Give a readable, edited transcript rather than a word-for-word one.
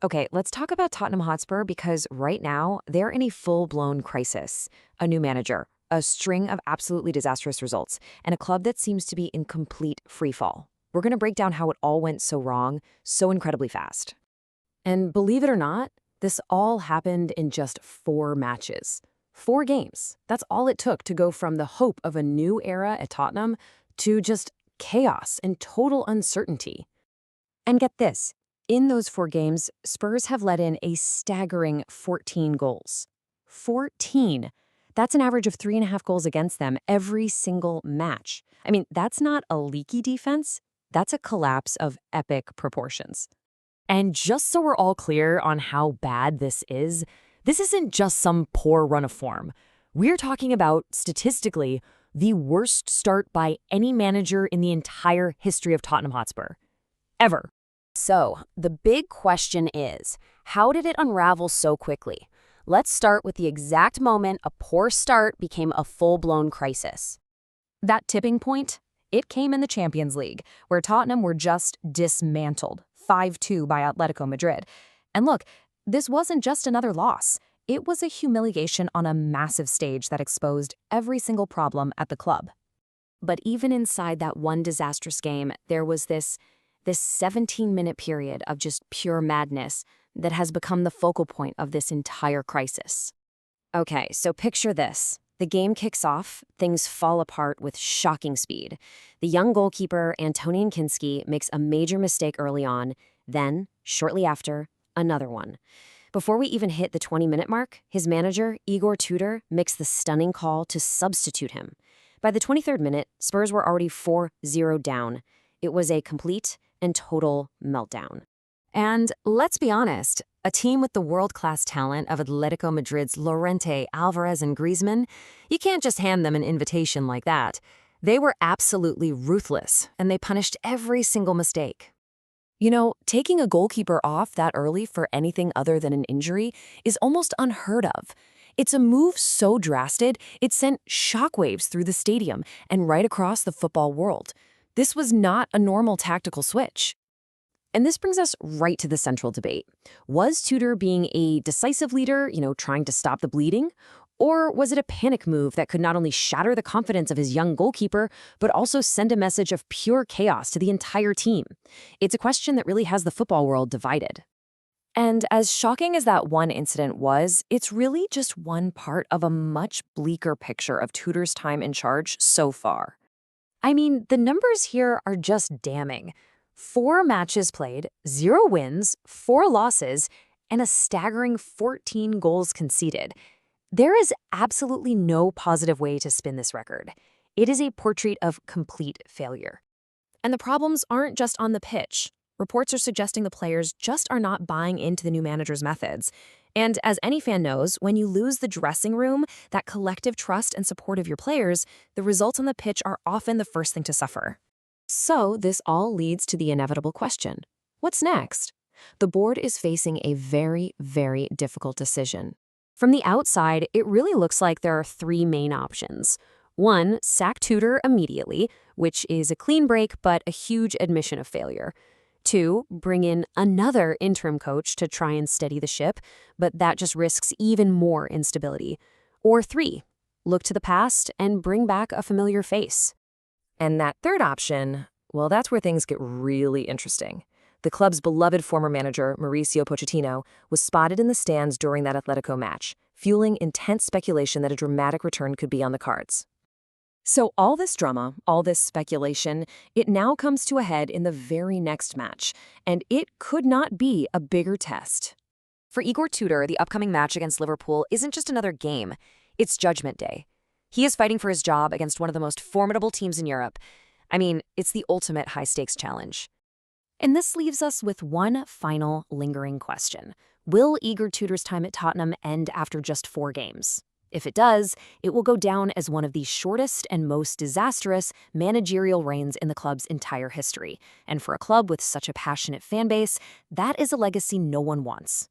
Okay, let's talk about Tottenham Hotspur because right now they're in a full-blown crisis. A new manager, a string of absolutely disastrous results, and a club that seems to be in complete freefall. We're going to break down how it all went so wrong so incredibly fast. And believe it or not, this all happened in just 4 matches. 4 games. That's all it took to go from the hope of a new era at Tottenham to just chaos and total uncertainty. And get this, in those 4 games, Spurs have let in a staggering 14 goals. 14. That's an average of 3.5 goals against them every single match. I mean, that's not a leaky defense. That's a collapse of epic proportions. And just so we're all clear on how bad this isn't just some poor run of form. We're talking about, statistically, the worst start by any manager in the entire history of Tottenham Hotspur. Ever. So, the big question is, how did it unravel so quickly? Let's start with the exact moment a poor start became a full-blown crisis. That tipping point, it came in the Champions League, where Tottenham were just dismantled, 5-2 by Atletico Madrid. And look, this wasn't just another loss. It was a humiliation on a massive stage that exposed every single problem at the club. But even inside that one disastrous game, there was this 17-minute period of just pure madness that has become the focal point of this entire crisis. Okay, so picture this. The game kicks off, things fall apart with shocking speed. The young goalkeeper, Antonian Kinski, makes a major mistake early on, then, shortly after, another one. Before we even hit the 20-minute mark, his manager, Igor Tudor, makes the stunning call to substitute him. By the 23rd minute, Spurs were already 4-0 down. It was a complete and total meltdown. And let's be honest, a team with the world-class talent of Atletico Madrid's Llorente, Alvarez, and Griezmann, you can't just hand them an invitation like that. They were absolutely ruthless, and they punished every single mistake. You know, taking a goalkeeper off that early for anything other than an injury is almost unheard of. It's a move so drastic, it sent shockwaves through the stadium and right across the football world. This was not a normal tactical switch. And this brings us right to the central debate. Was Tudor being a decisive leader, trying to stop the bleeding? Or was it a panic move that could not only shatter the confidence of his young goalkeeper, but also send a message of pure chaos to the entire team? It's a question that really has the football world divided. And as shocking as that one incident was, it's really just one part of a much bleaker picture of Tudor's time in charge so far. I mean, the numbers here are just damning. 4 matches played, 0 wins, 4 losses, and a staggering 14 goals conceded. There is absolutely no positive way to spin this record. It is a portrait of complete failure. And the problems aren't just on the pitch. Reports are suggesting the players just are not buying into the new manager's methods. And as any fan knows, when you lose the dressing room, that collective trust and support of your players, the results on the pitch are often the first thing to suffer. So this all leads to the inevitable question. What's next? The board is facing a very, very difficult decision. From the outside, it really looks like there are 3 main options. 1, sack Tudor immediately, which is a clean break but a huge admission of failure. 2, bring in another interim coach to try and steady the ship, but that just risks even more instability. Or 3, look to the past and bring back a familiar face. And that third option, well, that's where things get really interesting. The club's beloved former manager, Mauricio Pochettino, was spotted in the stands during that Atletico match, fueling intense speculation that a dramatic return could be on the cards. So all this drama, all this speculation, it now comes to a head in the very next match, and it could not be a bigger test. For Igor Tudor, the upcoming match against Liverpool isn't just another game, it's Judgment Day. He is fighting for his job against one of the most formidable teams in Europe. I mean, it's the ultimate high-stakes challenge. And this leaves us with one final lingering question. Will Igor Tudor's time at Tottenham end after just 4 games? If it does, it will go down as one of the shortest and most disastrous managerial reigns in the club's entire history. And for a club with such a passionate fan base, that is a legacy no one wants.